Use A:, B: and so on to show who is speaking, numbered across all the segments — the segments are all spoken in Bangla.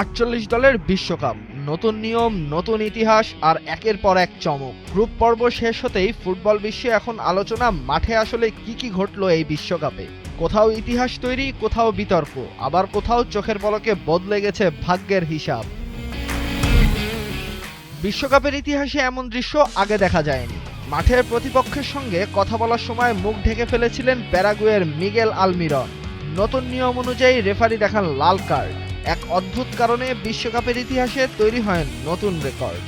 A: ৪৮ দলের বিশ্বকাপ, নতুন নিয়ম, নতুন ইতিহাস আর একের পর এক চমক। গ্রুপ পর্ব শেষ হতেই ফুটবল বিশ্বে এখন আলোচনা মাঠে আসলে কি ঘটলো এই বিশ্বকাপে। কোথাও ইতিহাস তৈরি, কোথাও বিতর্ক, আবার কোথাও চোখের পলকে বদলে গেছে ভাগ্যের হিসাব। বিশ্বকাপের ইতিহাসে এমন দৃশ্য আগে দেখা যায়নি। মাঠের প্রতিপক্ষের সঙ্গে কথা বলার সময় মুখ ঢেকে ফেলেছিলেন প্যারাগুয়ের মিগেল আলমিরন। নতুন নিয়ম অনুযায়ী রেফারি দেখান লাল কার্ড। এক অদ্ভুত কারণে বিশ্বকাপের ইতিহাসে তৈরি হয় নতুন রেকর্ড।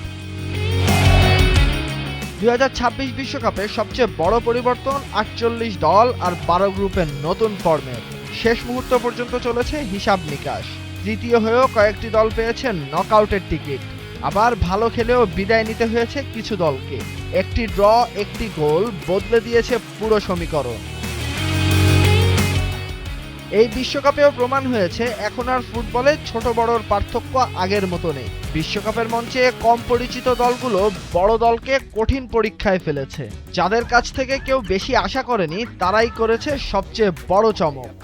A: ২০২৬ বিশ্বকাপের সবচেয়ে বড় পরিবর্তন ৪৮ দল আর ১২ গ্রুপের নতুন ফরম্যাট। শেষ মুহূর্ত পর্যন্ত চলেছে হিসাব নিকাশ। তৃতীয় হয়েও কয়েকটি দল পেয়েছেন নকআউটের টিকিট। আবার ভালো খেলেও বিদায় নিতে হয়েছে কিছু দলকে। একটি ড্র, একটি গোল বদলে দিয়েছে পুরো সমীকরণ। এই বিশ্বকাপেও প্রমাণ হয়েছে এখন আর ফুটবলে ছোট বড়র পার্থক্য আগের মতো নেই। বিশ্বকাপের মঞ্চে কম পরিচিত দলগুলো বড় দলকে কঠিন পরীক্ষায় ফেলেছে। যাদের কাছ থেকে কেউ বেশি আশা করেনি তারাই করেছে সবচেয়ে বড় চমক।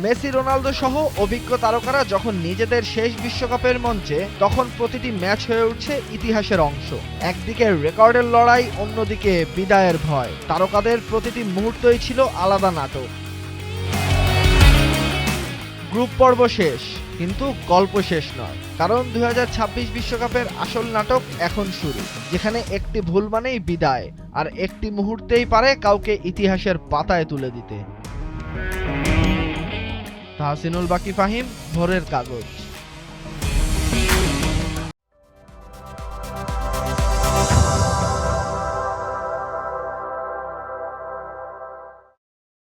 A: মেসি, রোনালদো সহ অভিজ্ঞ তারকারা যখন নিজেদের শেষ বিশ্বকাপের মঞ্চে, তখন প্রতিটি ম্যাচ হয়ে উঠছে ইতিহাসের অংশ। একদিকে রেকর্ডের লড়াই, অন্যদিকে বিদায়ের ভয়। তারকাদের প্রতিটি মুহূর্তই ছিল আলাদা নাটক। গ্রুপ পর্ব শেষ, কিন্তু গল্প শেষ নয়। কারণ ২০২৬ বিশ্বকাপের আসল নাটক এখন শুরু, যেখানে একটি ভুল মানেই বিদায়, আর একটি মুহূর্তেই পারে কাউকে ইতিহাসের পাতায় তুলে দিতে। তাহসিনুল বাকি ফাহিম, ভোরের কাগজ।